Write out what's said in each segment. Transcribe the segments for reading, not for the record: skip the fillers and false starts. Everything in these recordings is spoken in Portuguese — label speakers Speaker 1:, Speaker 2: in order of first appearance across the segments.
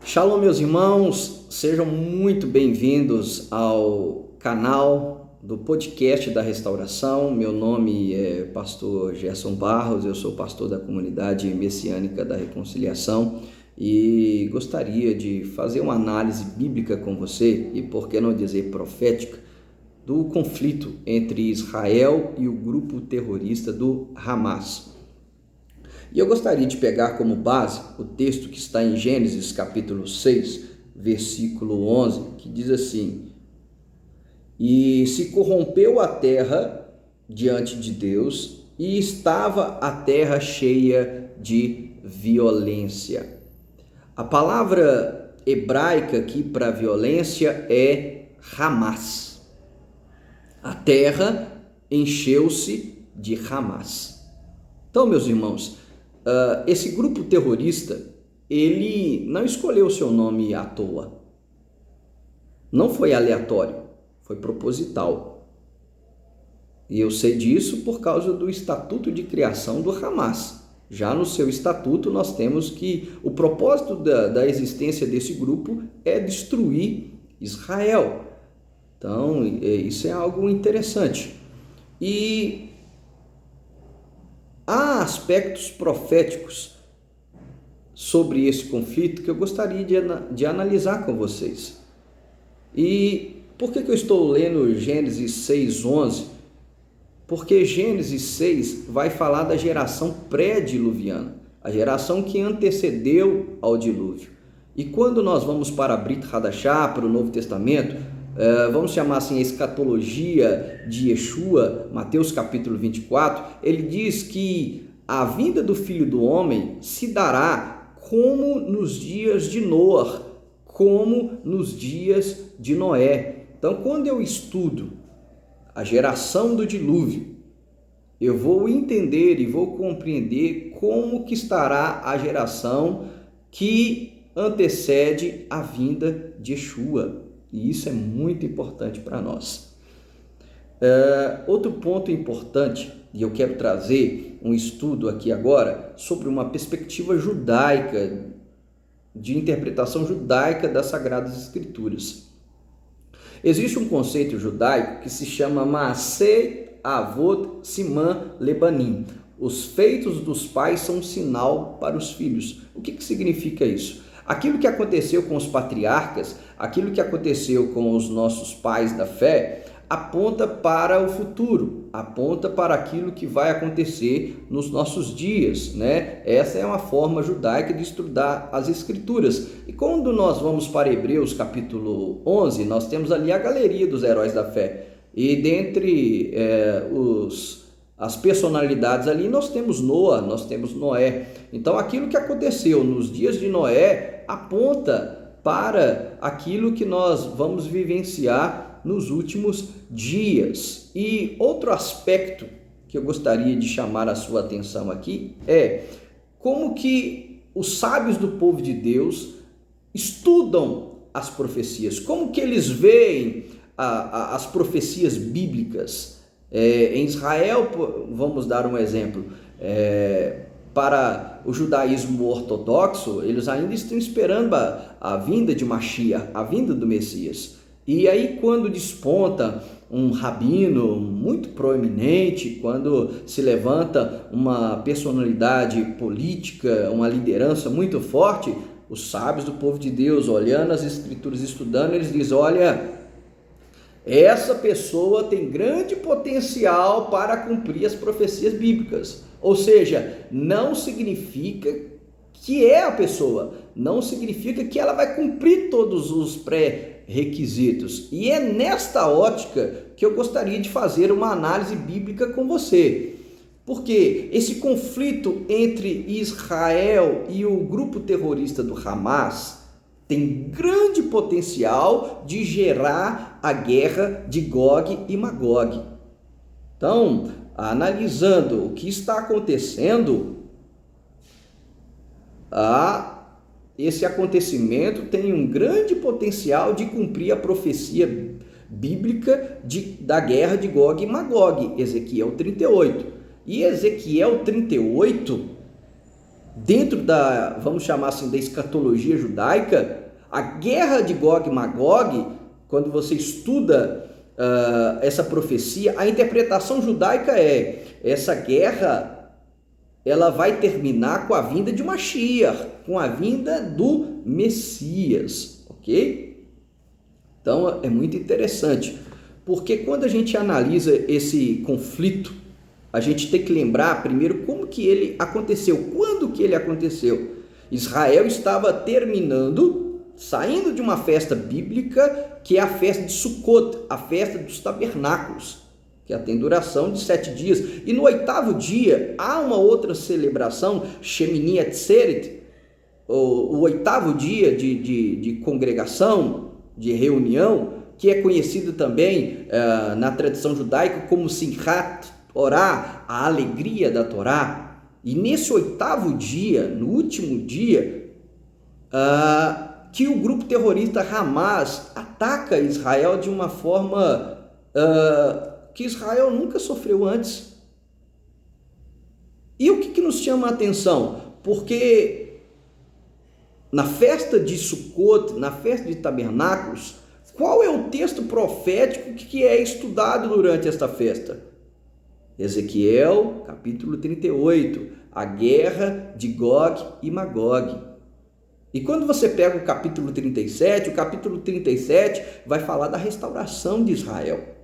Speaker 1: Shalom, meus irmãos, sejam muito bem-vindos ao canal do podcast da Restauração. Meu nome é pastor Gerson Barros, eu sou pastor da comunidade messiânica da Reconciliação e gostaria de fazer uma análise bíblica com você e, por que não dizer profética, do conflito entre Israel e o grupo terrorista do Hamas. E eu gostaria de pegar como base o texto que está em Gênesis capítulo 6, versículo 11, que diz assim: E se corrompeu a terra diante de Deus, e estava a terra cheia de violência. A palavra hebraica aqui para violência é Hamas. A terra encheu-se de Hamas. Então, meus irmãos, esse grupo terrorista, ele não escolheu seu nome à toa. Não foi aleatório, foi proposital. E eu sei disso por causa do estatuto de criação do Hamas. Já no seu estatuto nós temos que o propósito da existência desse grupo é destruir Israel. Então, isso é algo interessante. E há aspectos proféticos sobre esse conflito que eu gostaria de analisar com vocês. E por que eu estou lendo Gênesis 6:11? Porque Gênesis 6 vai falar da geração pré-diluviana, a geração que antecedeu ao dilúvio. E quando nós vamos para a Brit Hadashah, para o Novo Testamento, vamos chamar assim a escatologia de Yeshua, Mateus capítulo 24, ele diz que a vinda do Filho do Homem se dará como nos dias de Noé, como nos dias de Noé. Então, quando eu estudo a geração do dilúvio, eu vou entender e vou compreender como que estará a geração que antecede a vinda de Yeshua. E isso é muito importante para nós. Outro ponto importante, e eu quero trazer um estudo aqui agora sobre uma perspectiva judaica, de interpretação judaica das Sagradas Escrituras. Existe um conceito judaico que se chama Maaseh Avot Siman Lebanim. Os feitos dos pais são um sinal para os filhos. O que significa isso? Aquilo que aconteceu com os patriarcas, aquilo que aconteceu com os nossos pais da fé, aponta para o futuro, aponta para aquilo que vai acontecer nos nossos dias, né? Essa é uma forma judaica de estudar as Escrituras. E quando nós vamos para Hebreus capítulo 11, nós temos ali a galeria dos heróis da fé. E dentre as personalidades ali, nós temos Noa, nós temos Noé. Então, aquilo que aconteceu nos dias de Noé aponta para aquilo que nós vamos vivenciar nos últimos dias. E outro aspecto que eu gostaria de chamar a sua atenção aqui é como que os sábios do povo de Deus estudam as profecias, como que eles veem as profecias bíblicas. Em Israel, vamos dar um exemplo, para o judaísmo ortodoxo, eles ainda estão esperando a vinda de Mashiach, a vinda do Messias. E aí, quando desponta um rabino muito proeminente, quando se levanta uma personalidade política, uma liderança muito forte, os sábios do povo de Deus, olhando as Escrituras, estudando, eles dizem: olha, essa pessoa tem grande potencial para cumprir as profecias bíblicas. Ou seja, não significa que é a pessoa, não significa que ela vai cumprir todos os pré-requisitos. E é nesta ótica que eu gostaria de fazer uma análise bíblica com você. Porque esse conflito entre Israel e o grupo terrorista do Hamas tem grande potencial de gerar a guerra de Gog e Magog. Então, analisando o que está acontecendo, esse acontecimento tem um grande potencial de cumprir a profecia bíblica da guerra de Gog e Magog, Ezequiel 38. E Ezequiel 38 dentro da, vamos chamar assim, da escatologia judaica, a guerra de Gog e Magog, quando você estuda essa profecia, a interpretação judaica é: essa guerra ela vai terminar com a vinda de Mashiach, com a vinda do Messias, ok? Então é muito interessante, porque quando a gente analisa esse conflito, a gente tem que lembrar primeiro como que ele aconteceu, quando que ele aconteceu. Israel estava saindo de uma festa bíblica, que é a festa de Sukkot, a festa dos tabernáculos, que tem duração de 7 dias. E no 8º dia, há uma outra celebração, Shemini Atzeret, o 8º dia de congregação, de reunião, que é conhecido também na tradição judaica como Simchat Torá, a alegria da Torá. E nesse 8º dia, no último dia, que o grupo terrorista Hamas ataca Israel de uma forma que Israel nunca sofreu antes. E o que nos chama a atenção? Porque na festa de Sukkot, na festa de tabernáculos, qual é o texto profético que é estudado durante esta festa? Ezequiel, capítulo 38, a guerra de Gog e Magog. E quando você pega o capítulo 37 vai falar da restauração de Israel.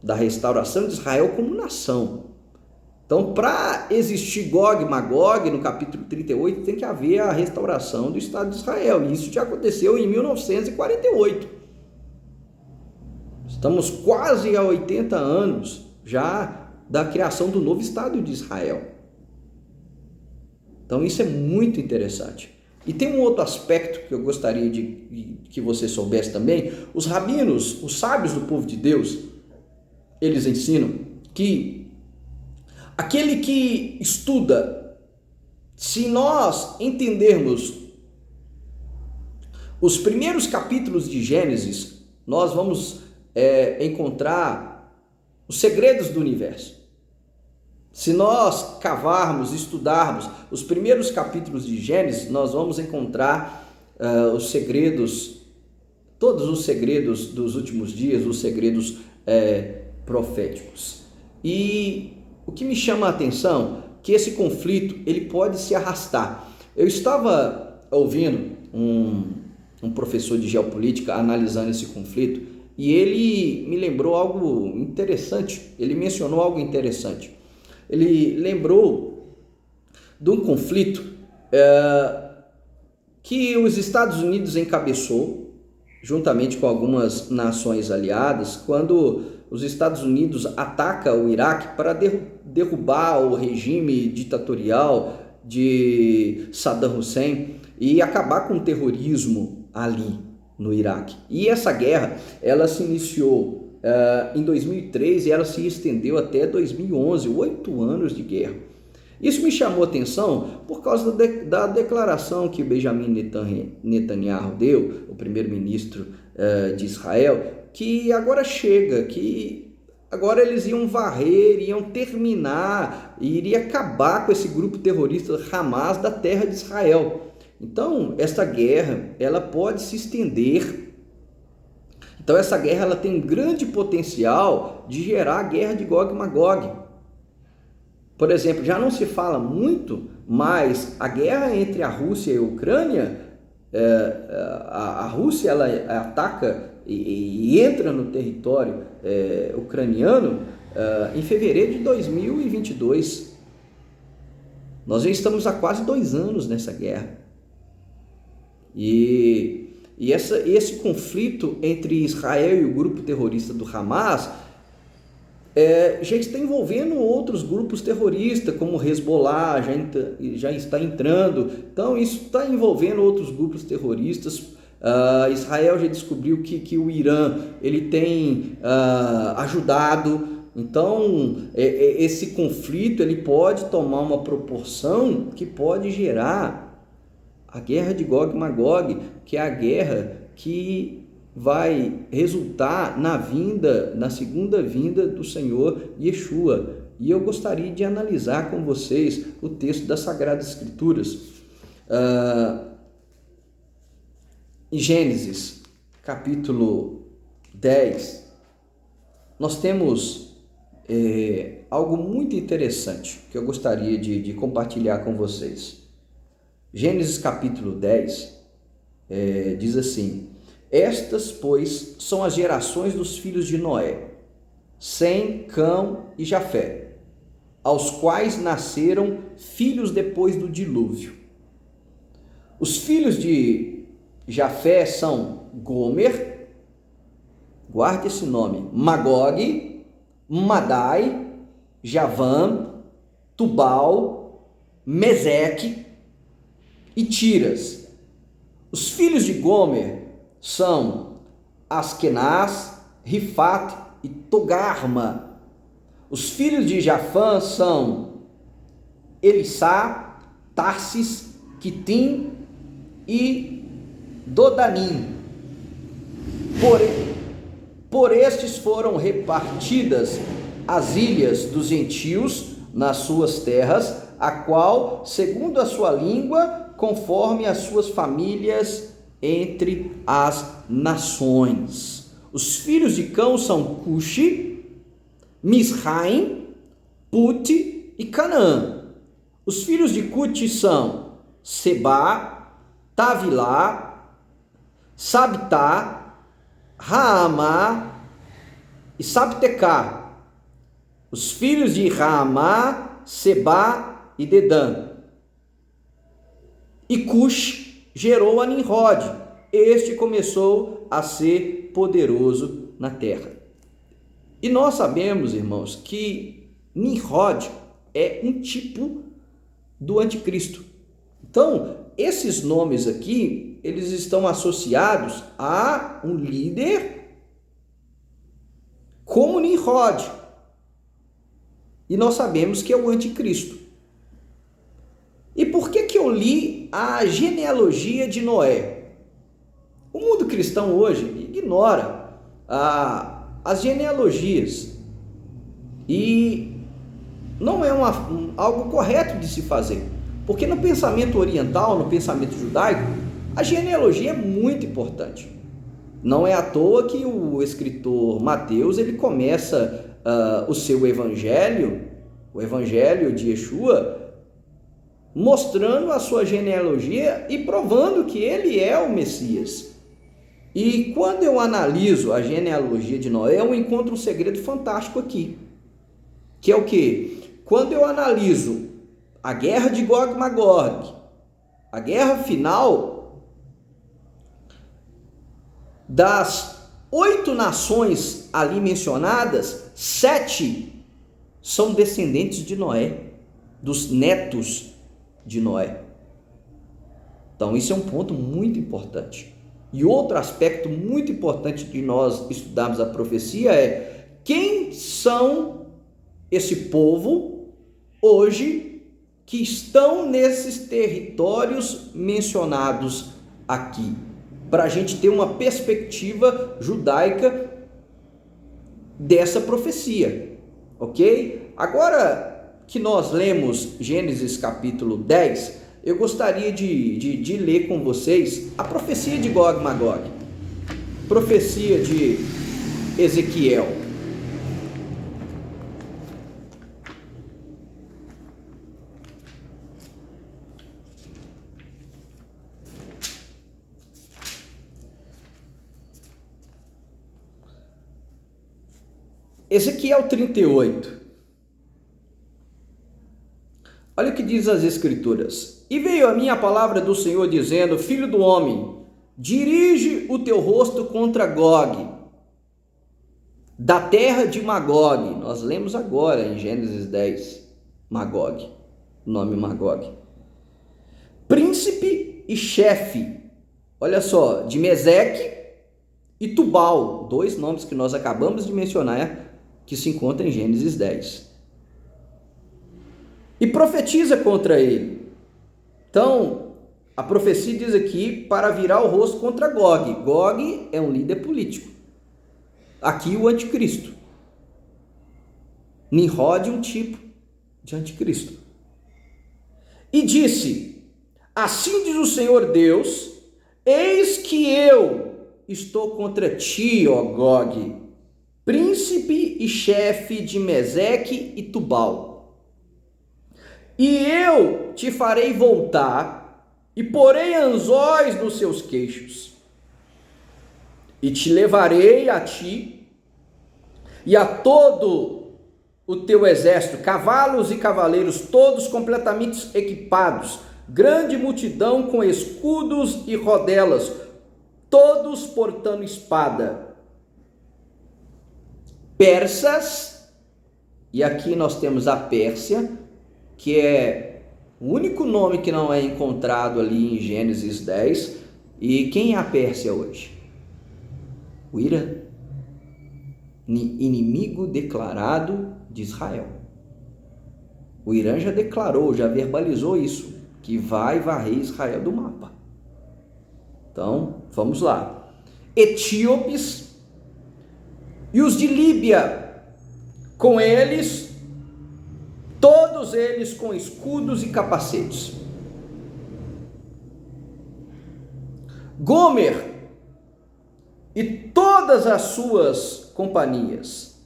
Speaker 1: Da restauração de Israel como nação. Então, para existir Gog e Magog, no capítulo 38, tem que haver a restauração do Estado de Israel. E isso já aconteceu em 1948. Estamos quase a 80 anos já da criação do novo Estado de Israel. Então, isso é muito interessante. E tem um outro aspecto que eu gostaria de que você soubesse também. Os rabinos, os sábios do povo de Deus, eles ensinam que aquele que estuda, se nós entendermos os primeiros capítulos de Gênesis, nós vamos encontrar os segredos do universo. Se nós cavarmos, estudarmos os primeiros capítulos de Gênesis, nós vamos encontrar os segredos, todos os segredos dos últimos dias, os segredos proféticos. E o que me chama a atenção é que esse conflito ele pode se arrastar. Eu estava ouvindo um professor de geopolítica analisando esse conflito e ele me lembrou algo interessante, ele mencionou algo interessante. Ele lembrou de um conflito que os Estados Unidos encabeçou, juntamente com algumas nações aliadas, quando os Estados Unidos atacam o Iraque para derrubar o regime ditatorial de Saddam Hussein e acabar com o terrorismo ali no Iraque. E essa guerra, ela se iniciou em 2003 e ela se estendeu até 2011, 8 anos de guerra. Isso me chamou a atenção por causa da declaração que Benjamin Netanyahu deu, o primeiro-ministro de Israel, que agora chega, que agora eles iam varrer, iam terminar, iria acabar com esse grupo terrorista Hamas da terra de Israel. Então, essa guerra, ela pode se estender. Então, essa guerra ela tem um grande potencial de gerar a guerra de Gog e Magog. Por exemplo, já não se fala muito, mas a guerra entre a Rússia e a Ucrânia, a Rússia ela ataca e entra no território ucraniano em fevereiro de 2022. Nós já estamos há quase 2 anos nessa guerra. E esse conflito entre Israel e o grupo terrorista do Hamas já está envolvendo outros grupos terroristas, como o Hezbollah, já está entrando. Então, isso está envolvendo outros grupos terroristas. Israel já descobriu que o Irã ele tem ajudado. Então, esse conflito ele pode tomar uma proporção que pode gerar a guerra de Gog e Magog, que é a guerra que vai resultar na segunda vinda do Senhor Yeshua. e eu gostaria de analisar com vocês o texto das Sagradas Escrituras. Em Gênesis, capítulo 10, nós temos algo muito interessante que eu gostaria de compartilhar com vocês. Gênesis capítulo 10 diz assim: estas, pois, são as gerações dos filhos de Noé, Sem, Cão e Jafé, aos quais nasceram filhos depois do dilúvio. Os filhos de Jafé são Gomer, guarde esse nome, Magog, Madai, Javã, Tubal, Meseque e Tiras. Os filhos de Gomer são Askenaz, Rifat e Togarma. Os filhos de Jafã são Elissá, Tarsis, Quitim e Dodanim. Por estes foram repartidas as ilhas dos gentios nas suas terras, a qual, segundo a sua língua, conforme as suas famílias entre as nações. Os filhos de Cão são Cuxi, Misraim, Put e Canaã. Os filhos de Cute são Seba, Tavilá, Sabtá, Raamá e Sabtecá. Os filhos de Raamá, Seba e Dedã. E Cush gerou a Nimrod. Este começou a ser poderoso na terra. E nós sabemos, irmãos, que Nimrod é um tipo do anticristo. Então, esses nomes aqui, eles estão associados a um líder como Nimrod. E nós sabemos que é o anticristo. E por que eu li a genealogia de Noé? O mundo cristão hoje ignora as genealogias. E não é algo correto de se fazer. Porque no pensamento oriental, no pensamento judaico, a genealogia é muito importante. Não é à toa que o escritor Mateus ele começa o seu evangelho, o evangelho de Yeshua, mostrando a sua genealogia e provando que ele é o Messias. E quando eu analiso a genealogia de Noé, eu encontro um segredo fantástico aqui, que é o quê? Quando eu analiso a guerra de Gog e Magog, a guerra final, das 8 nações ali mencionadas, 7 são descendentes de Noé, dos netos de Noé. Então isso é um ponto muito importante. E outro aspecto muito importante de nós estudarmos a profecia é quem são esse povo hoje que estão nesses territórios mencionados aqui, para a gente ter uma perspectiva judaica dessa profecia, ok? Agora que nós lemos Gênesis capítulo 10, eu gostaria de ler com vocês a profecia de Gog e Magog, profecia de Ezequiel. Ezequiel 38. Olha o que diz as Escrituras. E veio a mim a palavra do Senhor dizendo: Filho do homem, dirige o teu rosto contra Gog, da terra de Magog. Nós lemos agora em Gênesis 10, Magog, o nome Magog. Príncipe e chefe, olha só, de Meseque e Tubal, 2 nomes que nós acabamos de mencionar, que se encontram em Gênesis 10. E profetiza contra ele. Então, a profecia diz aqui para virar o rosto contra Gog. Gog é um líder político. Aqui o anticristo. Nimrod, um tipo de anticristo. E disse: assim diz o Senhor Deus, eis que eu estou contra ti, ó Gog, príncipe e chefe de Meseque e Tubal. E eu te farei voltar e porei anzóis nos seus queixos. E te levarei a ti e a todo o teu exército, cavalos e cavaleiros, todos completamente equipados, grande multidão com escudos e rodelas, todos portando espada. Persas, e aqui nós temos a Pérsia, que é o único nome que não é encontrado ali em Gênesis 10. E quem é a Pérsia hoje? O Irã, inimigo declarado de Israel. O Irã já declarou, já verbalizou isso, que vai varrer Israel do mapa. Então, vamos lá. Etíopes e os de Líbia, com eles, todos eles com escudos e capacetes. Gomer e todas as suas companhias.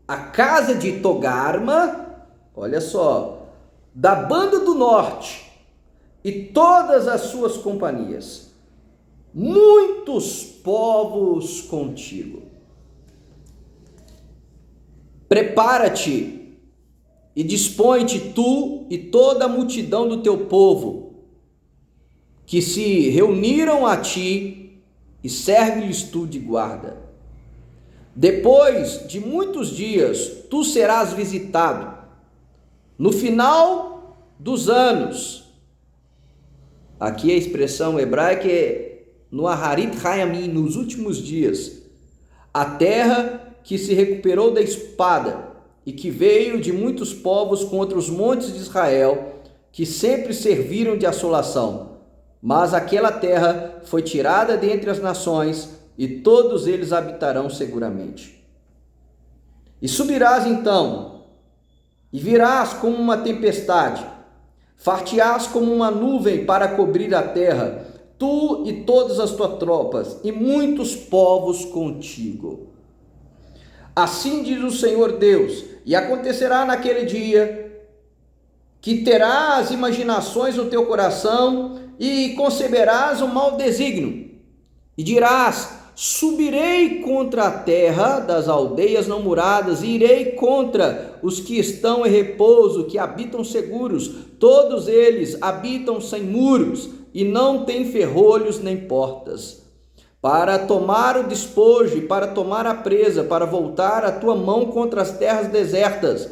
Speaker 1: A casa de Togarma, olha só, da banda do norte, e todas as suas companhias. Muitos povos contigo. Prepara-te e dispõe-te tu e toda a multidão do teu povo, que se reuniram a ti, e serve-lhes tu de guarda. Depois de muitos dias, tu serás visitado. No final dos anos, aqui a expressão hebraica é no Aharit Hayamim, nos últimos dias, a terra que se recuperou da espada e que veio de muitos povos contra os montes de Israel, que sempre serviram de assolação. Mas aquela terra foi tirada dentre as nações, e todos eles habitarão seguramente. E subirás então, e virás como uma tempestade, far-te-ás como uma nuvem para cobrir a terra, tu e todas as tuas tropas, e muitos povos contigo. Assim diz o Senhor Deus, e acontecerá naquele dia, que terás imaginações no teu coração, e conceberás um mau desígnio, e dirás: subirei contra a terra das aldeias não muradas, e irei contra os que estão em repouso, que habitam seguros. Todos eles habitam sem muros, e não têm ferrolhos nem portas. Para tomar o despojo, e para tomar a presa, para voltar a tua mão contra as terras desertas,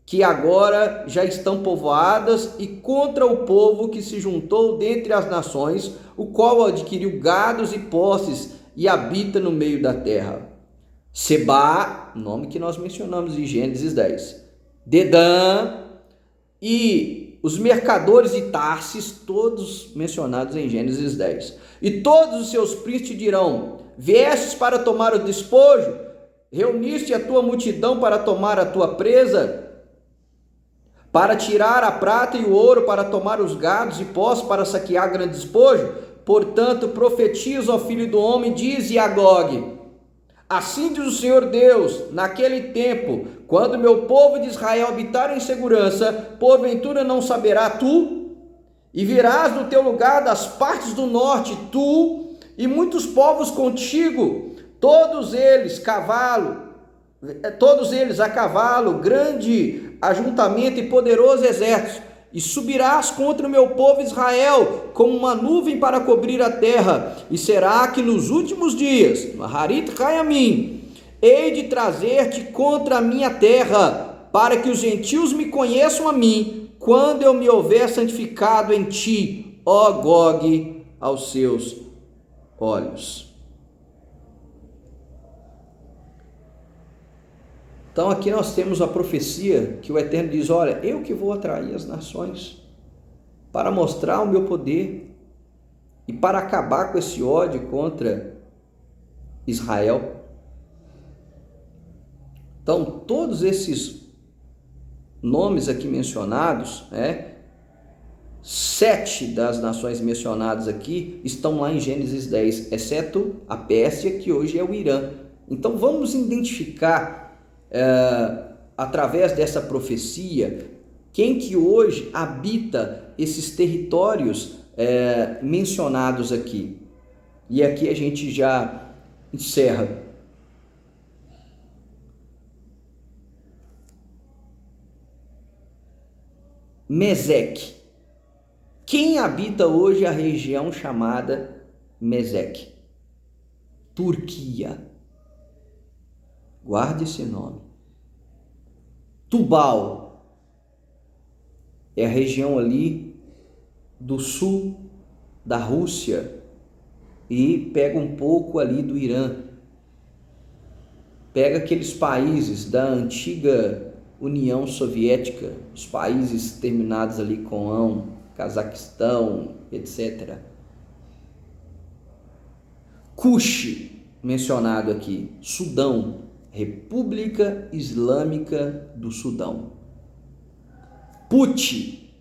Speaker 1: que agora já estão povoadas, e contra o povo que se juntou dentre as nações, o qual adquiriu gados e posses e habita no meio da terra. Sebá, nome que nós mencionamos em Gênesis 10. Dedã e os mercadores de Tarsis, todos mencionados em Gênesis 10. E todos os seus príncipes dirão: viestes para tomar o despojo? Reuniste a tua multidão para tomar a tua presa? Para tirar a prata e o ouro, para tomar os gados e posses, para saquear grande despojo? Portanto, profetiza, ó filho do homem, dize a Gog: assim diz o Senhor Deus, naquele tempo, quando meu povo de Israel habitar em segurança, porventura não saberá tu? E virás do teu lugar das partes do norte, tu e muitos povos contigo, todos eles a cavalo, grande ajuntamento e poderoso exército, e subirás contra o meu povo Israel como uma nuvem para cobrir a terra. E será que nos últimos dias, no Harit Hayamim, hei de trazer-te contra a minha terra, para que os gentios me conheçam a mim, quando eu me houver santificado em ti, ó Gog, aos seus olhos. Então aqui nós temos a profecia que o Eterno diz: olha, eu que vou atrair as nações para mostrar o meu poder e para acabar com esse ódio contra Israel. Então todos esses nomes aqui mencionados, 7 das nações mencionadas aqui estão lá em Gênesis 10, exceto a Pérsia, que hoje é o Irã. Então vamos identificar, através dessa profecia, quem que hoje habita esses territórios mencionados aqui. E aqui a gente já encerra. Meseque. Quem habita hoje a região chamada Meseque? Turquia. Guarde esse nome. Tubal é a região ali do sul da Rússia e pega um pouco ali do Irã. Pega aqueles países da antiga União Soviética, os países terminados ali com ão, Cazaquistão, etc. Cush, mencionado aqui, Sudão, República Islâmica do Sudão. Put,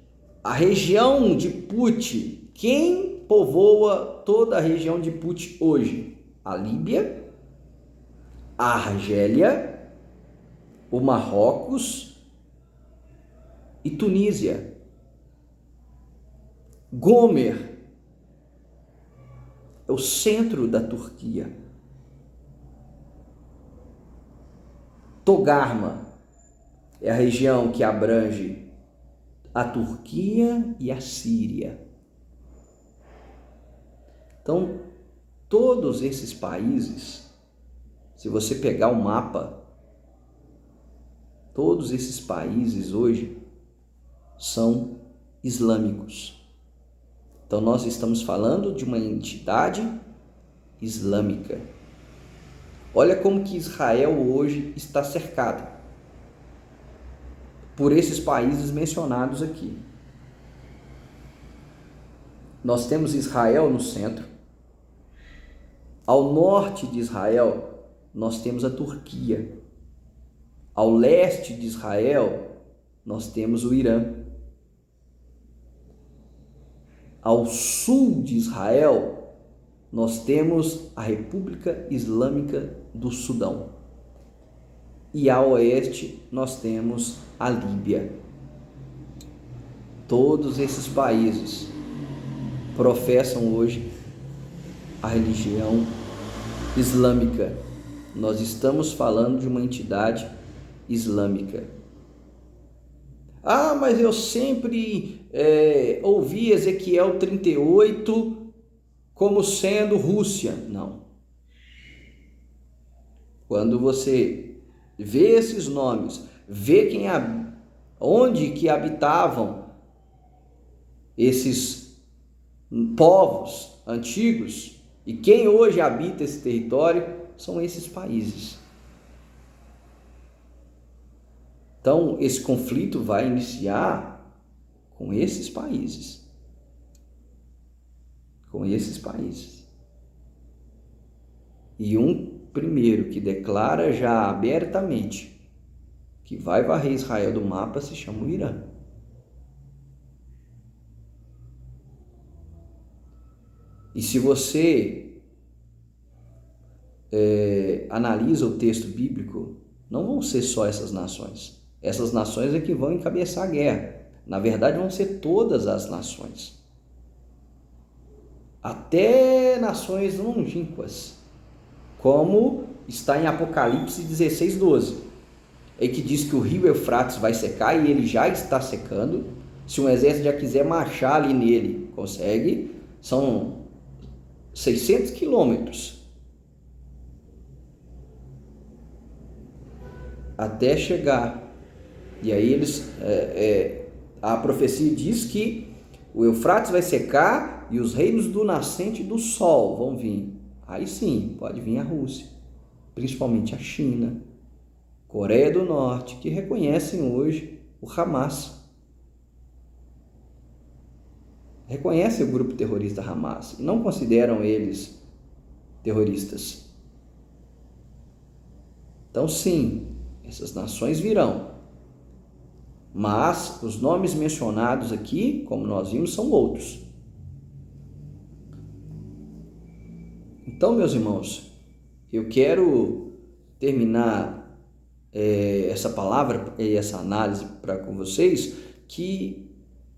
Speaker 1: a região de Put, quem povoa toda a região de Put hoje? A Líbia, a Argélia, o Marrocos e Tunísia. Gomer é o centro da Turquia. Togarma é a região que abrange a Turquia e a Síria. Então, todos esses países, se você pegar o mapa, todos esses países hoje são islâmicos. Então nós estamos falando de uma entidade islâmica. Olha como que Israel hoje está cercado por esses países mencionados aqui. Nós temos Israel no centro. Ao norte de Israel, nós temos a Turquia. Ao leste de Israel, nós temos o Irã. Ao sul de Israel, nós temos a República Islâmica do Sudão. E ao oeste, nós temos a Líbia. Todos esses países professam hoje a religião islâmica. Nós estamos falando de uma entidade islâmica. Ah, mas eu sempre ouvi Ezequiel 38 como sendo Rússia. Não. Quando você vê esses nomes, vê onde que habitavam esses povos antigos e quem hoje habita esse território, são esses países. Então, esse conflito vai iniciar com esses países. Com esses países. E um primeiro que declara já abertamente que vai varrer Israel do mapa se chama o Irã. E se você analisa o texto bíblico, não vão ser só essas nações. Essas nações é que vão encabeçar a guerra. Na verdade, vão ser todas as nações. Até nações longínquas, como está em Apocalipse 16:12, é que diz que o rio Eufrates vai secar e ele já está secando. Se um exército já quiser marchar ali nele, consegue. São 600 quilômetros até chegar. E aí a profecia diz que o Eufrates vai secar e os reinos do nascente do sol vão vir. Aí sim, pode vir a Rússia, principalmente a China, Coreia do Norte, que reconhecem hoje o Hamas. Reconhecem o grupo terrorista Hamas e não consideram eles terroristas. Então sim, essas nações virão. Mas os nomes mencionados aqui, como nós vimos, são outros. Então, meus irmãos, eu quero terminar essa palavra e essa análise com vocês, que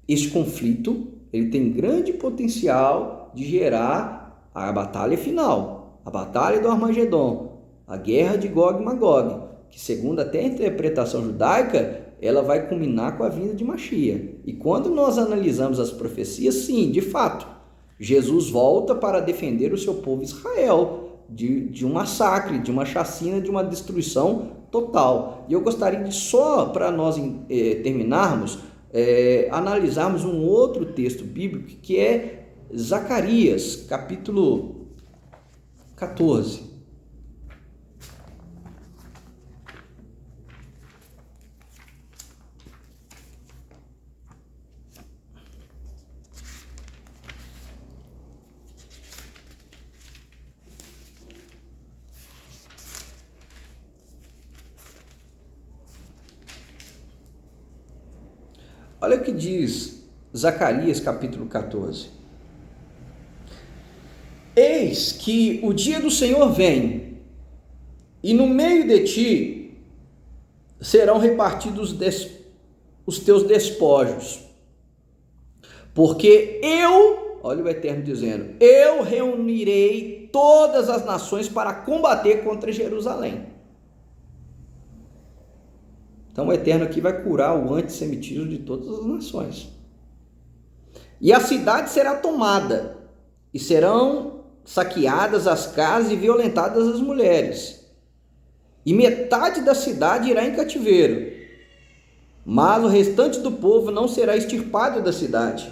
Speaker 1: este conflito ele tem grande potencial de gerar a batalha final, a batalha do Armagedon, a guerra de Gog e Magog, que segundo até a interpretação judaica, ela vai culminar com a vinda de Mashiach. E quando nós analisamos as profecias, sim, de fato, Jesus volta para defender o seu povo Israel de um massacre, de uma chacina, de uma destruição total. E eu gostaria de só, para nós terminarmos, analisarmos um outro texto bíblico, que é Zacarias, capítulo 14. Olha o que diz Zacarias capítulo 14. Eis que o dia do Senhor vem, e no meio de ti serão repartidos os teus despojos, porque olha o Eterno dizendo, eu reunirei todas as nações para combater contra Jerusalém. Então o Eterno aqui vai curar o antissemitismo de todas as nações. E a cidade será tomada, e serão saqueadas as casas e violentadas as mulheres. E metade da cidade irá em cativeiro, mas o restante do povo não será extirpado da cidade.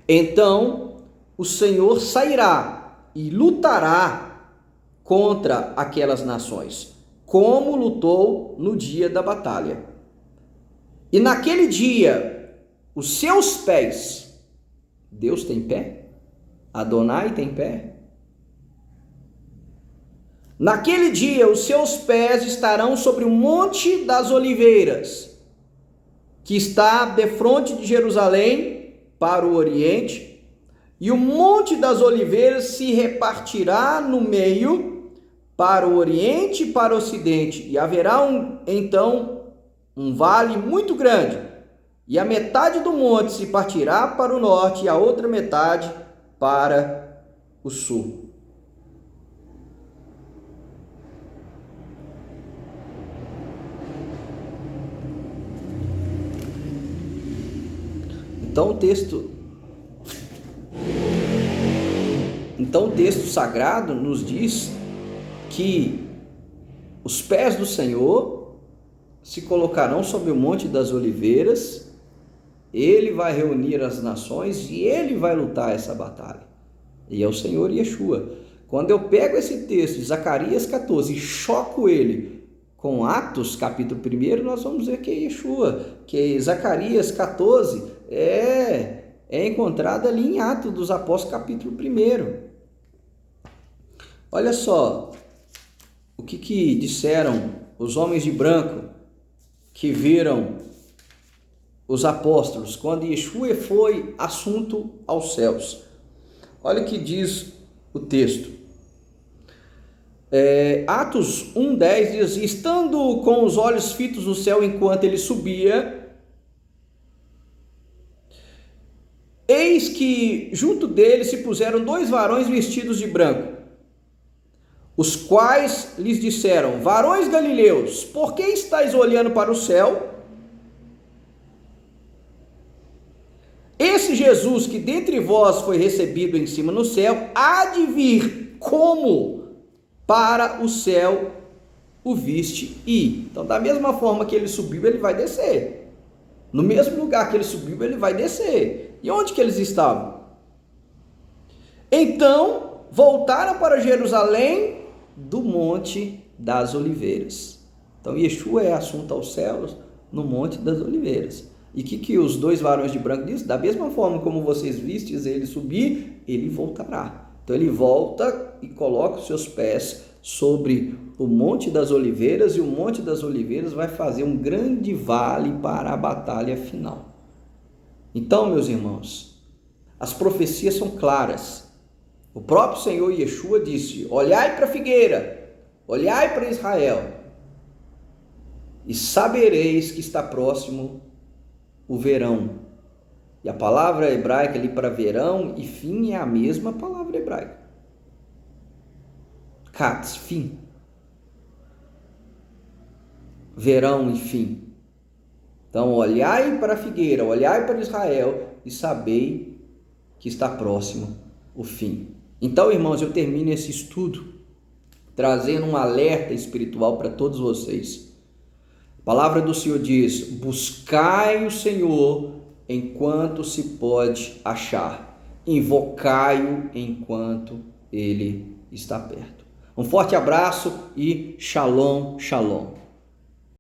Speaker 1: Então o Senhor sairá e lutará contra aquelas nações, como lutou no dia da batalha. E naquele dia, os seus pés, Deus tem pé? Adonai tem pé? Naquele dia, os seus pés estarão sobre o Monte das Oliveiras, que está defronte de Jerusalém para o oriente, e o Monte das Oliveiras se repartirá no meio para o oriente e para o ocidente, e haverá então um vale muito grande, e a metade do monte se partirá para o norte e a outra metade para o sul. Então o texto sagrado nos diz que os pés do Senhor se colocarão sobre o Monte das Oliveiras, ele vai reunir as nações e ele vai lutar essa batalha. E é o Senhor Yeshua. Quando eu pego esse texto de Zacarias 14 e choco ele com Atos capítulo 1, nós vamos ver que é Yeshua, que Zacarias 14 é encontrado ali em Atos dos Apóstolos capítulo 1. Olha só o que disseram os homens de branco que viram os apóstolos quando Yeshua foi assunto aos céus. Olha o que diz o texto. Atos 1:10 diz: estando com os olhos fitos no céu enquanto ele subia, eis que junto dele se puseram 2 varões vestidos de branco, os quais lhes disseram: varões galileus, por que estáis olhando para o céu? Esse Jesus que dentre vós foi recebido em cima no céu, há de vir como para o céu o viste ir. Então, da mesma forma que ele subiu, ele vai descer. No mesmo lugar que ele subiu, ele vai descer. E onde que eles estavam? Então, voltaram para Jerusalém do Monte das Oliveiras. Então, Yeshua é assunto aos céus no Monte das Oliveiras. E o que os 2 varões de branco dizem? Da mesma forma como vocês vistes ele subir, ele voltará. Então ele volta e coloca os seus pés sobre o Monte das Oliveiras, e o Monte das Oliveiras vai fazer um grande vale para a batalha final. Então, meus irmãos, as profecias são claras. O próprio Senhor Yeshua disse: olhai para a figueira, olhai para Israel, e sabereis que está próximo o verão. E a palavra hebraica ali para verão e fim é a mesma palavra hebraica. Katz, fim. Verão e fim. Então, olhai para a figueira, olhai para Israel e sabei que está próximo o fim. Então, irmãos, eu termino esse estudo trazendo um alerta espiritual para todos vocês. A palavra do Senhor diz: buscai o Senhor enquanto se pode achar, invocai-o enquanto ele está perto. Um forte abraço e shalom, shalom.